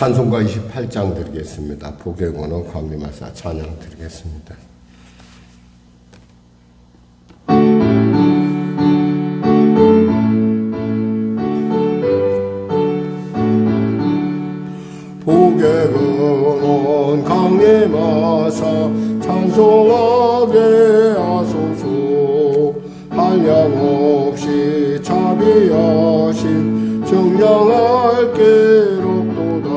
찬송가 28장 드리겠습니다. 복의 권어 광림하사 찬양 드리겠습니다. 복의 근원 강림하사 찬송하게 하소서. 한량없이 자비하신 정량할 기록도다.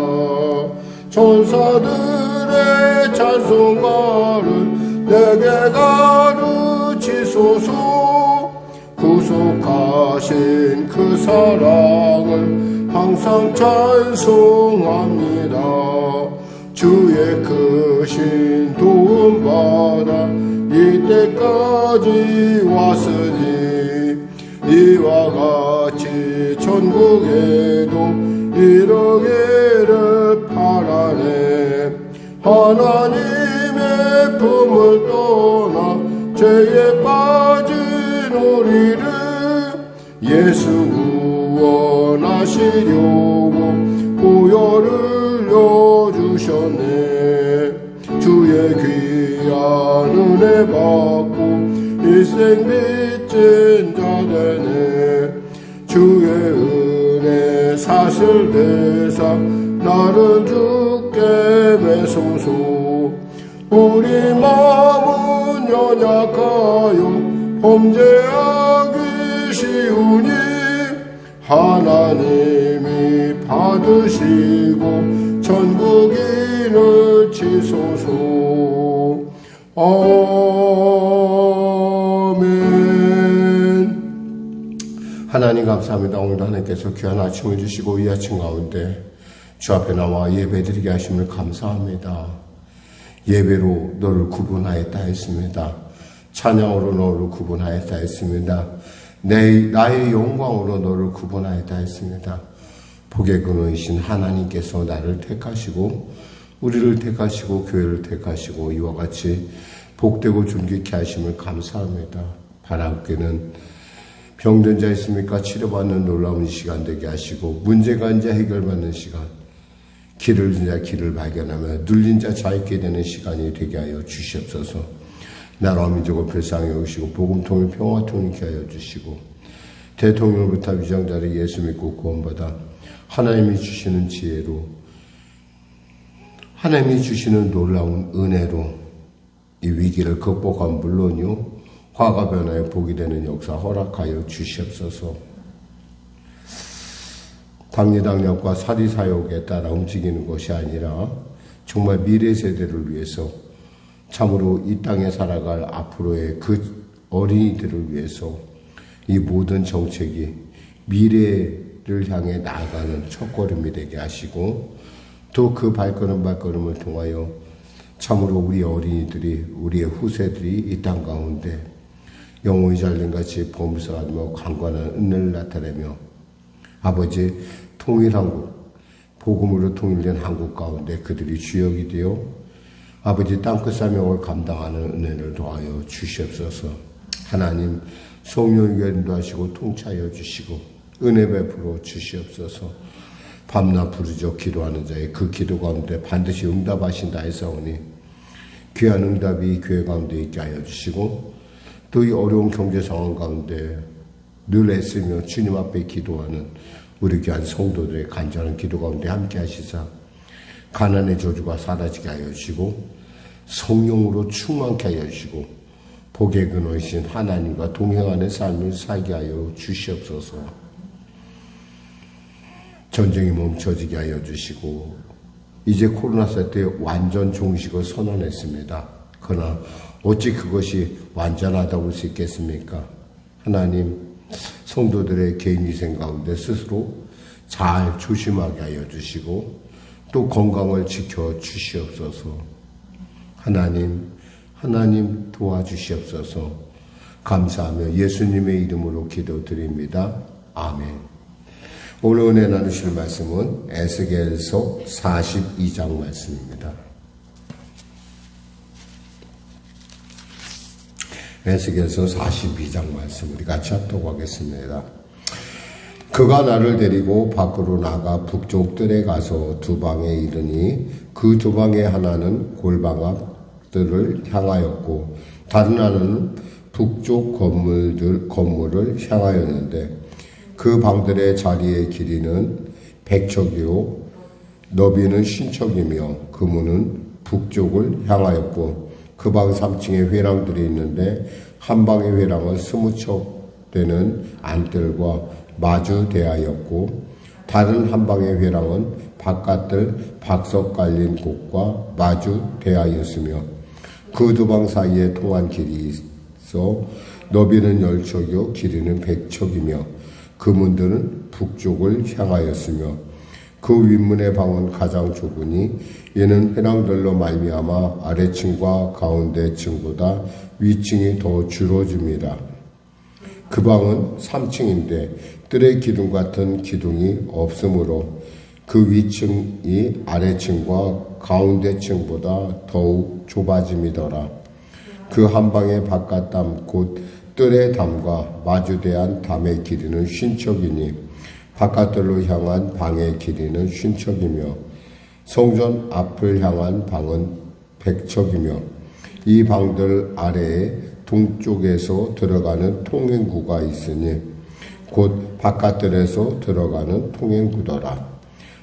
천사들의 찬송가를 내게 가르치소서. 구속하신 그 사랑을 항상 찬송합니다. 주의 크신 도움받아 이때까지 왔으니 이와 같이 천국에도 이르기를 바라네. 하나님의 품을 떠나 죄에 빠진 우리를 예수 구원하시려고 보혈을 넣어주셨네. 주의 귀한 은혜 받고 일생 빚진 자 되네. 주의 은혜 사슬대사 나를 주께 매소서. 우리 마음은 연약하여 범죄하기 쉬우니 하나님이 받으시고 천국인을 치소서. 아멘. 하나님 감사합니다. 오늘도 하나님께서 귀한 아침을 주시고 이 아침 가운데 주 앞에 나와 예배드리게 하심을 감사합니다. 예배로 너를 구분하였다 했습니다. 찬양으로 너를 구분하였다 했습니다. 나의 영광으로 너를 구분하였다 했습니다. 복의 근원이신 하나님께서 나를 택하시고 우리를 택하시고 교회를 택하시고 이와 같이 복되고 존귀케 하심을 감사합니다. 바라옵기는 병든 자 있습니까? 치료받는 놀라운 시간 되게 하시고 문제가 이제 해결받는 시간, 길을 잃은 자 길을 발견하며 눌린 자 자유케 되는 시간이 되게 하여 주시옵소서. 나라와 민족을 불쌍히 여기시고 복음통일 평화통일케 하여 주시고 대통령부터 위정자를 예수 믿고 구원받아 하나님이 주시는 지혜로 하나님이 주시는 놀라운 은혜로 이 위기를 극복한 물론이요 화가 변하여 복이 되는 역사 허락하여 주시옵소서. 당리당략과 사리사욕에 따라 움직이는 것이 아니라 정말 미래 세대를 위해서 참으로 이 땅에 살아갈 앞으로의 그 어린이들을 위해서 이 모든 정책이 미래를 향해 나아가는 첫걸음이 되게 하시고 또 그 발걸음을 통하여 참으로 우리 어린이들이 우리의 후세들이 이 땅 가운데 영혼이 잘된같이 범사하며 강건한 은혜를 나타내며 아버지 통일한국 복음으로 통일된 한국 가운데 그들이 주역이 되어 아버지 땅끝 사명을 감당하는 은혜를 도하여 주시옵소서. 하나님 성령의 인도하시고 통치하여 주시고 은혜 베풀어 주시옵소서. 밤낮 부르짖어 기도하는 자의 그 기도 가운데 반드시 응답하신다 했사오니 귀한 응답이 교회 가운데 있게 하여 주시고 또 이 어려운 경제 상황 가운데 늘 애쓰며 주님 앞에 기도하는 우리 귀한 성도들의 간절한 기도 가운데 함께 하시사 가난의 저주가 사라지게 하여 주시고 성령으로 충만케 하여 주시고 복의 근원이신 하나님과 동행하는 삶을 살게 하여 주시옵소서. 전쟁이 멈춰지게 하여 주시고 이제 코로나 사태 완전 종식을 선언했습니다. 그러나 어찌 그것이 완전하다고 할 수 있겠습니까? 하나님 성도들의 개인위생 가운데 스스로 잘 조심하게 하여 주시고 또 건강을 지켜 주시옵소서. 하나님 도와주시옵소서. 감사하며 예수님의 이름으로 기도드립니다. 아멘. 오늘 은혜 나누실 말씀은 에스겔서 42장 말씀입니다. 에스겔서 42장 말씀 우리 같이 합독하겠습니다. 그가 나를 데리고 밖으로 나가 북쪽 뜰에 가서 두 방에 이르니 그 두 방에 하나는 골방 앞들을 향하였고 다른 하나는 북쪽 건물을 향하였는데 그 방들의 자리의 길이는 100척이요 너비는 50척이며 그 문은 북쪽을 향하였고 그 방 3층에 회랑들이 있는데 한 방의 회랑은 20척 되는 안뜰과 마주 대하였고 다른 한 방의 회랑은 바깥들 박석 깔린 곳과 마주 대하였으며 그 두 방 사이에 통한 길이 있어 너비는 10척이요 길이는 100척이며 그 문들은 북쪽을 향하였으며 그 윗문의 방은 가장 좁으니 이는 회랑들로 말미암아 아래층과 가운데층보다 위층이 더 줄어집니다. 그 방은 3층인데 뜰의 기둥 같은 기둥이 없으므로 그 위층이 아래층과 가운데층보다 더욱 좁아짐이더라. 그 한 방의 바깥담 곧 뜰의 담과 마주대한 담의 길이는 50척이니 바깥뜰로 향한 방의 길이는 50척이며 성전 앞을 향한 방은 100척이며 이 방들 아래에 동쪽에서 들어가는 통행구가 있으니 곧 바깥뜰에서 들어가는 통행구더라.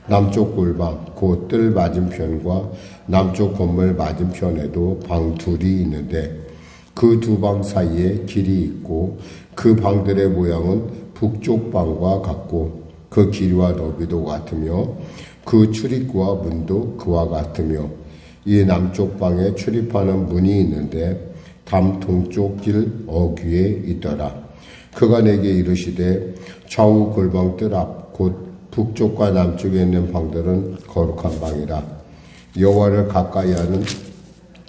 남쪽 골방 곧 뜰 맞은편과 남쪽 건물 맞은편에도 방 둘이 있는데 그 두 방 사이에 길이 있고 그 방들의 모양은 북쪽 방과 같고 그 길이와 너비도 같으며 그 출입구와 문도 그와 같으며 이 남쪽 방에 출입하는 문이 있는데 담 동쪽 길 어귀에 있더라. 그가 내게 이르시되 좌우 골방 뜰 앞 곧 북쪽과 남쪽에 있는 방들은 거룩한 방이라. 여호와를 가까이 하는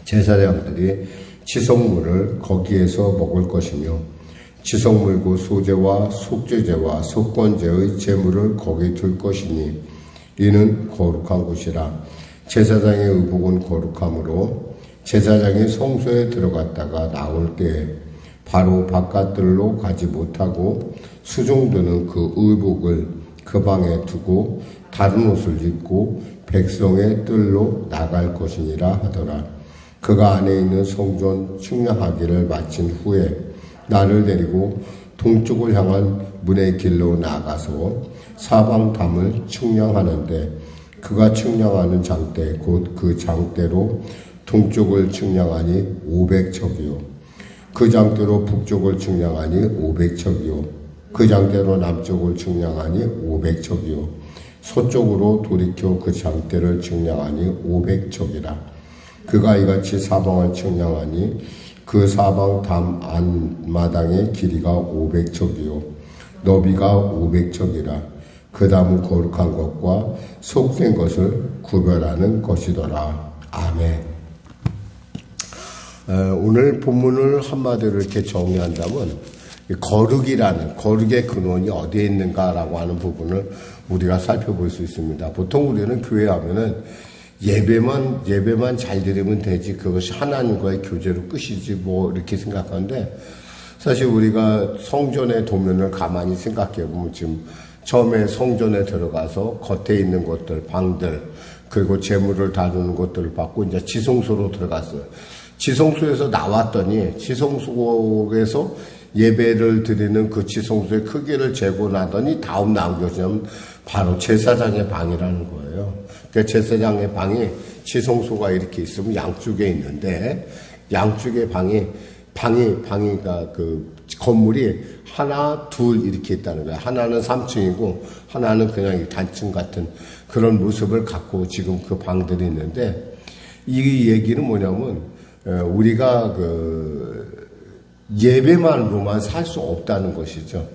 제사장들이 지성물을 거기에서 먹을 것이며 지성물고 소제와 속죄제와 속건제의 제물을 거기 둘 것이니 이는 거룩한 곳이라. 제사장의 의복은 거룩함으로 제사장이 성소에 들어갔다가 나올 때에 바로 바깥들로 가지 못하고 수종드는 그 의복을 그 방에 두고 다른 옷을 입고 백성의 뜰로 나갈 것이니라 하더라. 그가 안에 있는 성전 측량하기를 마친 후에 나를 데리고 동쪽을 향한 문의 길로 나가서 사방 담을 측량하는데 그가 측량하는 장대 곧 그 장대로 동쪽을 측량하니 500척이요 그 장대로 북쪽을 측량하니 500척이요 그 장대로 남쪽을 측량하니 500척이요 서쪽으로 돌이켜 그 장대를 측량하니 500척이라. 그가 이같이 사방을 측량하니 그 사방 담 안마당의 길이가 500척이요 너비가 500척이라. 그 담은 거룩한 것과 속된 것을 구별하는 것이더라. 아멘. 오늘 본문을 한마디로 이렇게 정리한다면 거룩의 근원이 어디에 있는가라고 하는 부분을 우리가 살펴볼 수 있습니다. 보통 우리는 교회 하면은 예배만 잘 드리면 되지 그것이 하나님과의 교제로 끝이지 뭐 이렇게 생각하는데 사실 우리가 성전의 도면을 가만히 생각해 보면 지금 처음에 성전에 들어가서 겉에 있는 것들 방들 그리고 재물을 다루는 것들을 받고 이제 지성소로 들어갔어요. 지성소에서 나왔더니 지성소에서 예배를 드리는 그 지성소의 크기를 재고 나더니 다음 나온 것이 바로 제사장의 방이라는 거예요. 그 제사장의 방이 지성소가 이렇게 있으면 양쪽에 있는데 양쪽의 방이가 그 건물이 하나 둘 이렇게 있다는 거예요. 하나는 3층이고 하나는 그냥 단층 같은 그런 모습을 갖고 지금 그 방들이 있는데 이 얘기는 뭐냐면 우리가 그 예배만으로만 살 수 없다는 것이죠.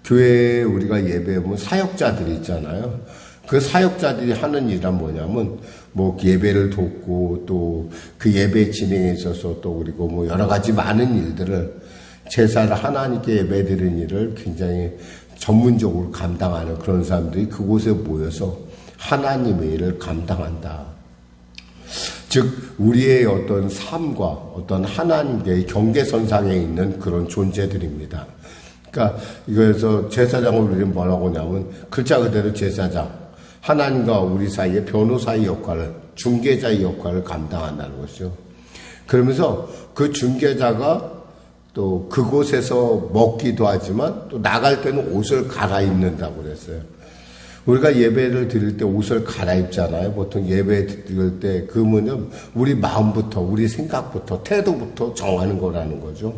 교회에 우리가 예배하면 사역자들이 있잖아요. 그 사역자들이 하는 일은 뭐냐면 뭐 예배를 돕고 또 그 예배 진행에 있어서 또 그리고 뭐 여러 가지 많은 일들을 제사를 하나님께 예배드리는 일을 굉장히 전문적으로 감당하는 그런 사람들이 그곳에 모여서 하나님의 일을 감당한다. 즉 우리의 어떤 삶과 어떤 하나님과의 경계선상에 있는 그런 존재들입니다. 그러니까 이거에서 제사장을 우리는 뭐라고 하냐면 글자 그대로 제사장. 하나님과 우리 사이의 변호사의 역할을, 중개자의 역할을 감당한다는 것이죠. 그러면서 그 중개자가 또 그곳에서 먹기도 하지만 또 나갈 때는 옷을 갈아입는다고 그랬어요. 우리가 예배를 드릴 때 옷을 갈아입잖아요. 보통 예배 드릴 때 그 뭐냐면 우리 마음부터, 우리 생각부터, 태도부터 정하는 거라는 거죠.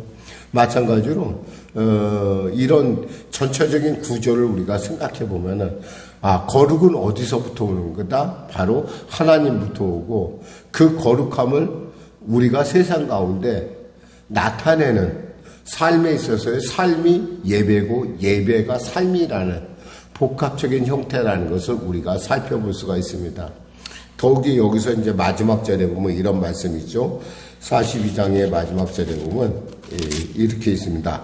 마찬가지로 이런 전체적인 구조를 우리가 생각해 보면은 거룩은 어디서부터 오는 거다? 바로 하나님부터 오고 그 거룩함을 우리가 세상 가운데 나타내는 삶에 있어서의 삶이 예배고 예배가 삶이라는 복합적인 형태라는 것을 우리가 살펴볼 수가 있습니다. 더욱이 여기서 이제 마지막 절에 보면 이런 말씀이 있죠. 42장의 마지막 절에 보면 이렇게 있습니다.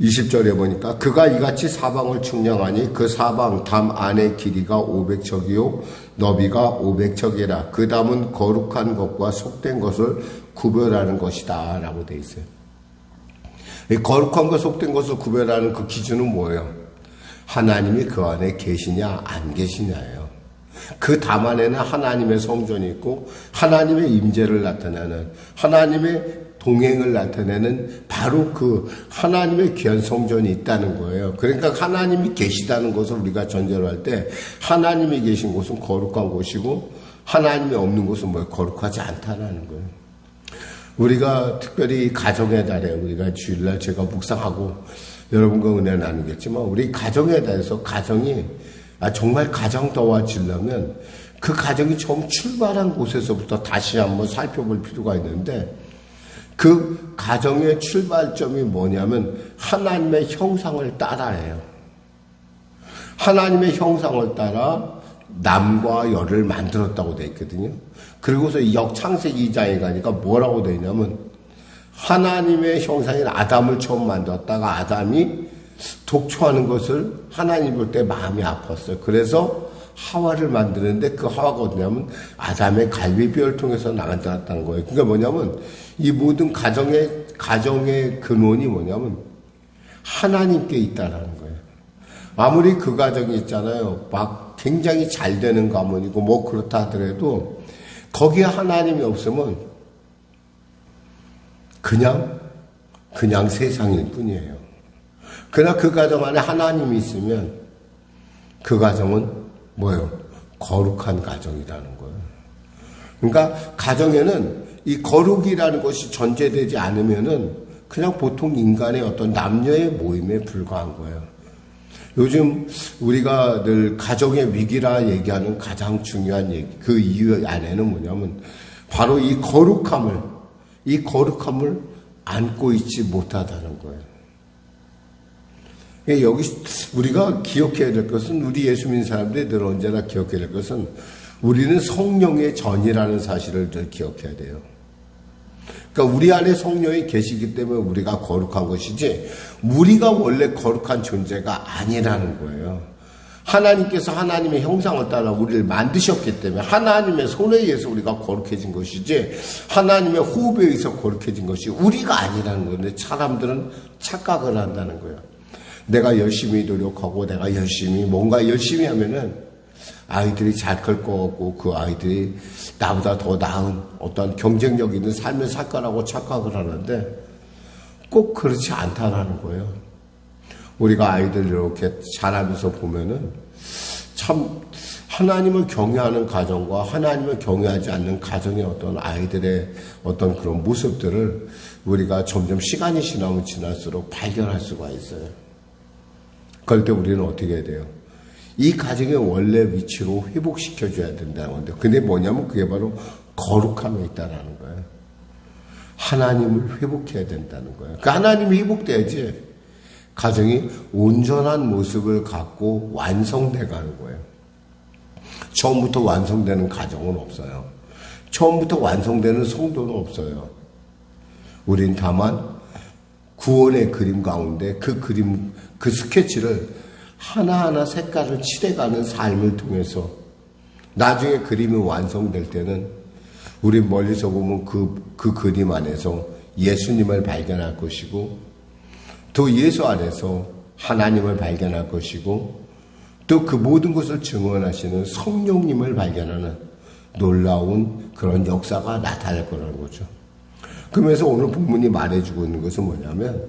20절에 보니까 그가 이같이 사방을 측량하니 그 사방 담 안의 길이가 500척이요 너비가 500척이라. 그 담은 거룩한 것과 속된 것을 구별하는 것이다 라고 되어 있어요. 이 거룩한 것 속된 것을 구별하는 그 기준은 뭐예요? 하나님이 그 안에 계시냐 안 계시냐예요. 그 담 안에는 하나님의 성전이 있고 하나님의 임재를 나타내는, 하나님의 동행을 나타내는 바로 그 하나님의 귀한 성전이 있다는 거예요. 그러니까 하나님이 계시다는 것을 우리가 전제로 할 때 하나님이 계신 곳은 거룩한 곳이고 하나님이 없는 곳은 거룩하지 않다는 거예요. 우리가 특별히 가정의 달에 우리가 주일날 제가 묵상하고 여러분과 은혜 나누겠지만 우리 가정에 대해서 가정이 정말 가정도와지려면 그 가정이 처음 출발한 곳에서부터 다시 한번 살펴볼 필요가 있는데 그 가정의 출발점이 뭐냐면 하나님의 형상을 따라해요. 하나님의 형상을 따라 남과 여를 만들었다고 되어 있거든요. 그리고서 역창세기 2장에 가니까 뭐라고 되어 있냐면 하나님의 형상인 아담을 처음 만들었다가 아담이 독초하는 것을 하나님 볼 때 마음이 아팠어요. 그래서 하와를 만드는데 그 하와가 어디냐면 아담의 갈비뼈를 통해서 만들었다는 거예요. 그러니까 뭐냐면 이 모든 가정의 근원이 뭐냐면 하나님께 있다라는 거예요. 아무리 그 가정이 있잖아요. 막 굉장히 잘 되는 가문이고 뭐 그렇다 하더라도 거기에 하나님이 없으면 그냥 세상일 뿐이에요. 그러나 그 가정 안에 하나님이 있으면 그 가정은 뭐예요? 거룩한 가정이라는 거예요. 그러니까 가정에는 이 거룩이라는 것이 전제되지 않으면은 그냥 보통 인간의 어떤 남녀의 모임에 불과한 거예요. 요즘 우리가 늘 가정의 위기라 얘기하는 가장 중요한 얘기, 그 이유 안에는 뭐냐면 바로 이 거룩함을 안고 있지 못하다는 거예요. 여기 우리가 기억해야 될 것은, 우리 예수 믿는 사람들이 늘 언제나 기억해야 될 것은 우리는 성령의 전이라는 사실을 늘 기억해야 돼요. 그러니까 우리 안에 성령이 계시기 때문에 우리가 거룩한 것이지 우리가 원래 거룩한 존재가 아니라는 거예요. 하나님께서 하나님의 형상을 따라 우리를 만드셨기 때문에 하나님의 손에 의해서 우리가 거룩해진 것이지 하나님의 호흡에 의해서 거룩해진 것이 우리가 아니라는 건데 사람들은 착각을 한다는 거예요. 내가 열심히 노력하고 내가 뭔가 열심히 하면은 아이들이 잘 클 것 같고 그 아이들이 나보다 더 나은 어떤 경쟁력 있는 삶을 살 거라고 착각을 하는데 꼭 그렇지 않다라는 거예요. 우리가 아이들 이렇게 자라면서 보면은 참 하나님을 경외하는 가정과 하나님을 경외하지 않는 가정의 어떤 아이들의 어떤 그런 모습들을 우리가 점점 시간이 지나면 지날수록 발견할 수가 있어요. 그럴 때 우리는 어떻게 해야 돼요? 이 가정의 원래 위치로 회복시켜줘야 된다는 건데, 근데 뭐냐면 그게 바로 거룩함에 있다는 거예요. 하나님을 회복해야 된다는 거예요. 그 하나님이 회복돼야지 가정이 온전한 모습을 갖고 완성돼 가는 거예요. 처음부터 완성되는 가정은 없어요. 처음부터 완성되는 성도는 없어요. 우린 다만 구원의 그림 가운데 그 스케치를 하나하나 색깔을 칠해가는 삶을 통해서 나중에 그림이 완성될 때는 우리 멀리서 보면 그 그림 안에서 예수님을 발견할 것이고 또 예수 안에서 하나님을 발견할 것이고 또 그 모든 것을 증언하시는 성령님을 발견하는 놀라운 그런 역사가 나타날 거라는 거죠. 그러면서 오늘 본문이 말해주고 있는 것은 뭐냐면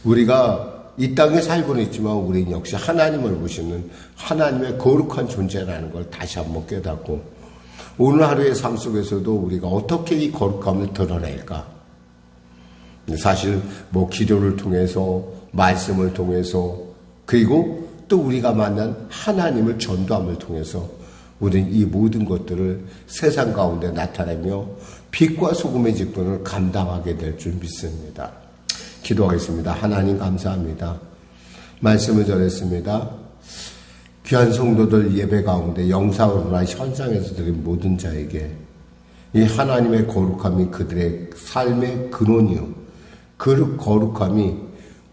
우리가 이 땅에 살고는 있지만 우리는 역시 하나님을 보시는 하나님의 거룩한 존재라는 걸 다시 한번 깨닫고 오늘 하루의 삶 속에서도 우리가 어떻게 이 거룩함을 드러낼까? 사실 뭐 기도를 통해서 말씀을 통해서 그리고 또 우리가 만난 하나님을 전도함을 통해서 우리는 이 모든 것들을 세상 가운데 나타내며 빛과 소금의 직분을 감당하게 될 줄 믿습니다. 기도하겠습니다. 하나님 감사합니다. 말씀을 전했습니다. 귀한 성도들 예배 가운데 영상으로나 현장에서 드린 모든 자에게 이 하나님의 거룩함이 그들의 삶의 근원이요. 그 거룩함이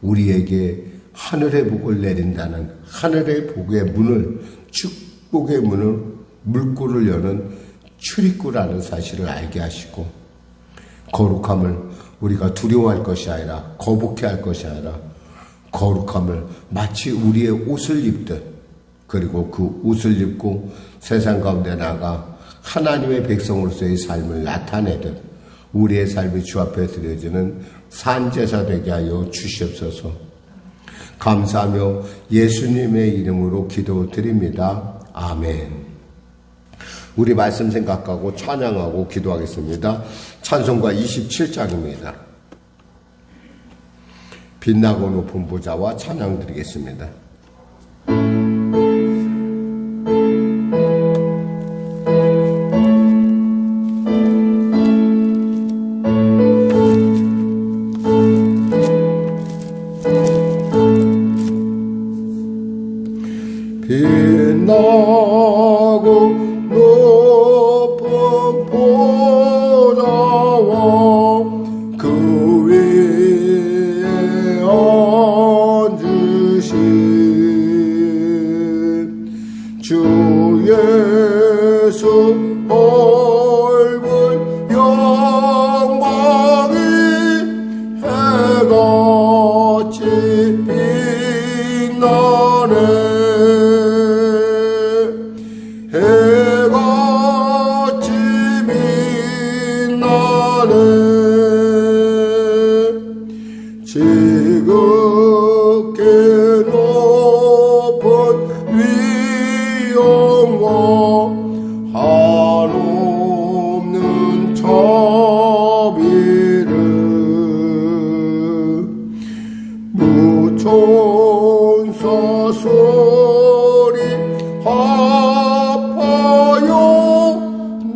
우리에게 하늘의 복을 내린다는 하늘의 복의 문을 축복의 문을 물꼬를 여는 출입구라는 사실을 알게 하시고 거룩함을 우리가 두려워할 것이 아니라 거북해할 것이 아니라 거룩함을 마치 우리의 옷을 입듯 그리고 그 옷을 입고 세상 가운데 나가 하나님의 백성으로서의 삶을 나타내듯 우리의 삶이 주 앞에 드려지는 산제사 되게 하여 주시옵소서. 감사하며 예수님의 이름으로 기도드립니다. 아멘. 우리 말씀 생각하고 찬양하고 기도하겠습니다. 찬송가 27장입니다. 빛나고 높은 보좌와 찬양 드리겠습니다. 빛나고 높은 보좌와 그 위에 앉으신 주 예수 얼굴 영광이 해같이 빛나네. 해같이 빛나네. 지극히 높은 위엄과 한없는 자비를 무천사 소리 합하여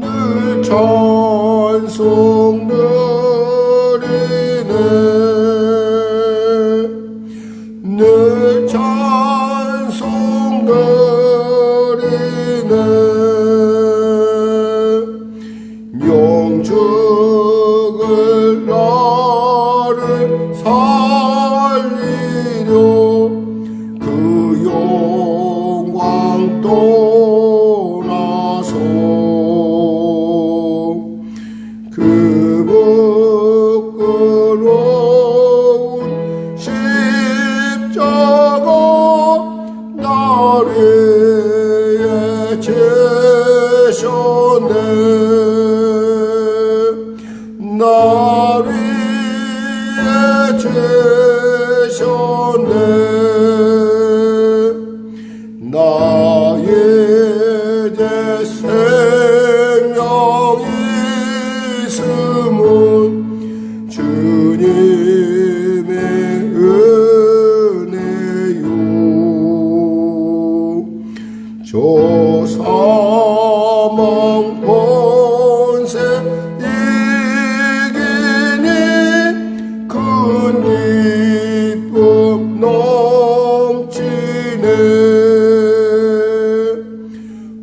늘 찬송 드리네. 늘 찬송 드리네. 영적을 나를 살리려 그 영광 떠나서 그 부끄러운 십자가 나를 지셨네. 나 위에 지셨네. 나의 이제 생명이 있음은 주님의 은혜요. 저 사망 권세 이기니 큰 기쁨 넘치네.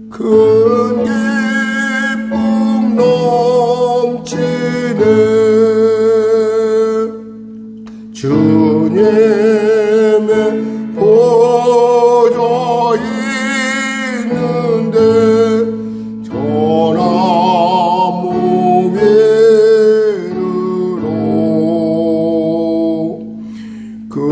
큰 기쁨 넘치네. 주님의 보좌 있는데 전나무 위로 그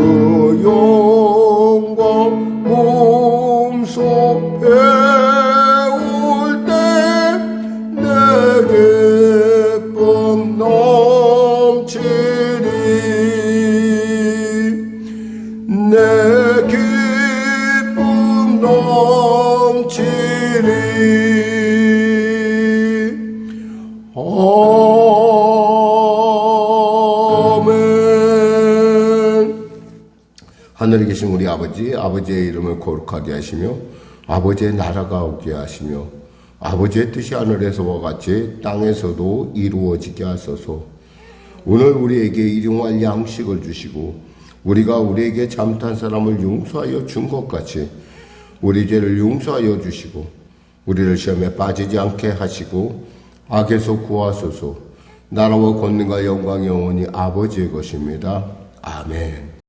배울 때 내 기쁨 넘치리 내 기쁨 넘치리 아멘. 하늘에 계신 우리 아버지, 아버지의 이름을 거룩하게 하시며 아버지의 나라가 오게 하시며 아버지의 뜻이 하늘에서와 같이 땅에서도 이루어지게 하소서. 오늘 우리에게 일용할 양식을 주시고 우리가 우리에게 잘못한 사람을 용서하여 준 것 같이 우리 죄를 용서하여 주시고 우리를 시험에 빠지지 않게 하시고 악에서 구하소서. 나라와 권능과 영광이 영원히 아버지의 것입니다. 아멘.